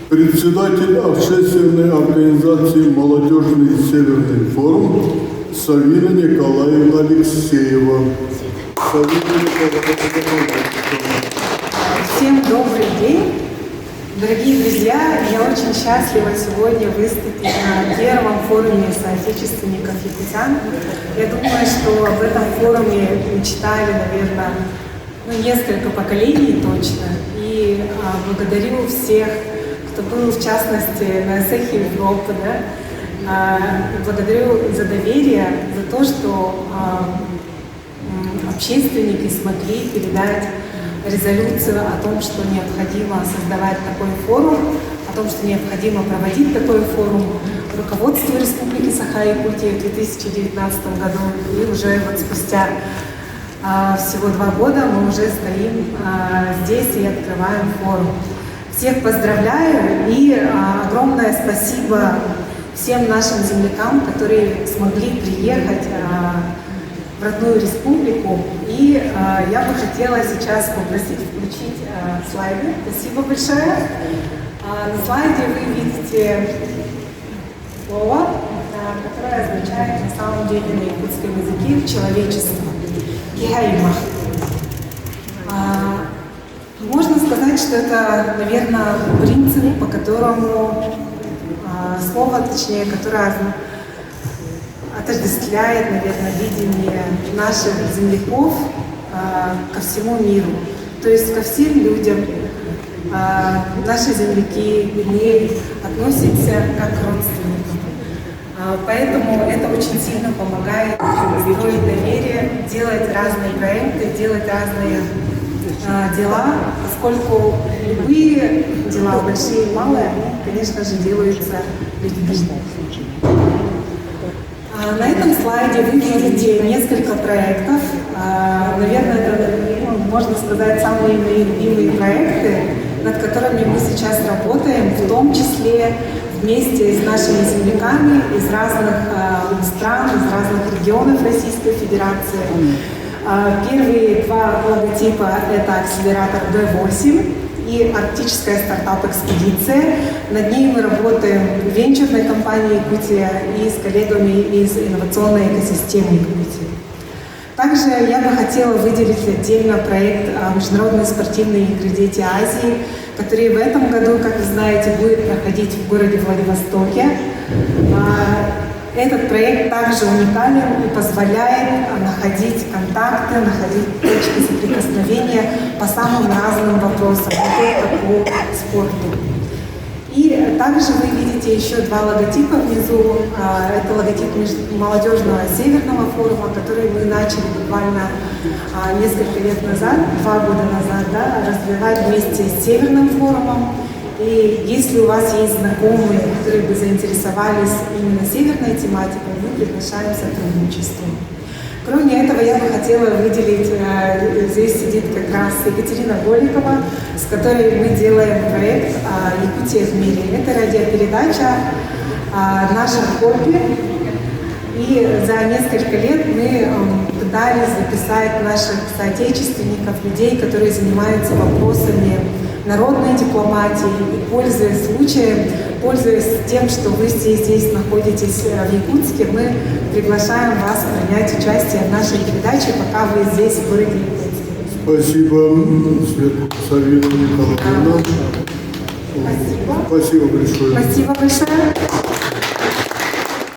председатель общественной организации «Молодежный Северный форум» Савина Николаевна Алексеева. Всем добрый день! Дорогие друзья, я очень счастлива сегодня выступить на первом форуме соотечественников якутян. Я думаю, что об этом форуме мечтали, наверное, несколько поколений точно. И благодарю всех, кто был, в частности, на Сехе Европы. Благодарю за доверие, за то, что общественники смогли передать резолюцию о том, что необходимо создавать такой форум, о том, что необходимо проводить такой форум руководству Республики Саха-Якутия в 2019 году. И уже вот спустя всего 2 года мы уже стоим здесь и открываем форум. Всех поздравляю и огромное спасибо всем нашим землякам, которые смогли приехать в родную республику. И я бы хотела сейчас попросить включить слайды. Спасибо большое. На слайде вы видите слово, которое означает на самом деле на якутском языке «человечество». Геаймах. Можно сказать, что это, наверное, принцип, по которому слово, точнее, которое отождествляет, наверное, видение наших земляков ко всему миру, то есть ко всем людям. Наши земляки относятся как к родственникам. Поэтому это очень сильно помогает строить доверие, делать разные проекты, делать разные дела, поскольку любые дела, большие и малые, они, конечно же, делаются людьми. На этом слайде вы видите несколько проектов. Наверное, это, можно сказать, самые мои любимые проекты, над которыми мы сейчас работаем, в том числе вместе с нашими земляками из разных стран, из разных регионов Российской Федерации. Первые 2 логотипа – это акселератор D8 и арктическая стартап-экспедиция. Над ней мы работаем в венчурной компании Якутия и с коллегами из инновационной экосистемы Якутии. Также я бы хотела выделить отдельно проект «Международные спортивные игры «Дети Азии», который в этом году, как вы знаете, будет проходить в городе Владивостоке. Этот проект также уникален и позволяет находить контакты, находить точки соприкосновения по самым разным вопросам, не только по спорту. И также вы видите еще 2 логотипа внизу. Это логотип молодежного Северного форума, который мы начали буквально несколько лет назад, 2 года назад, развивать вместе с Северным форумом. И если у вас есть знакомые, которые бы заинтересовались именно северной тематикой, мы приглашаем к сотрудничеству. Кроме этого, я бы хотела выделить, здесь сидит как раз Екатерина Голикова, с которой мы делаем проект «Якутия в мире». Это радиопередача «Наше хобби». И за несколько лет мы пытались записать наших соотечественников, людей, которые занимаются вопросами народной дипломатии, и пользуясь случаем, пользуясь тем, что вы здесь находитесь в Якутске, мы приглашаем вас принять участие в нашей передаче, пока вы здесь в городе Якутске. Спасибо, Савина Николаевна. Спасибо. Спасибо большое. Спасибо большое.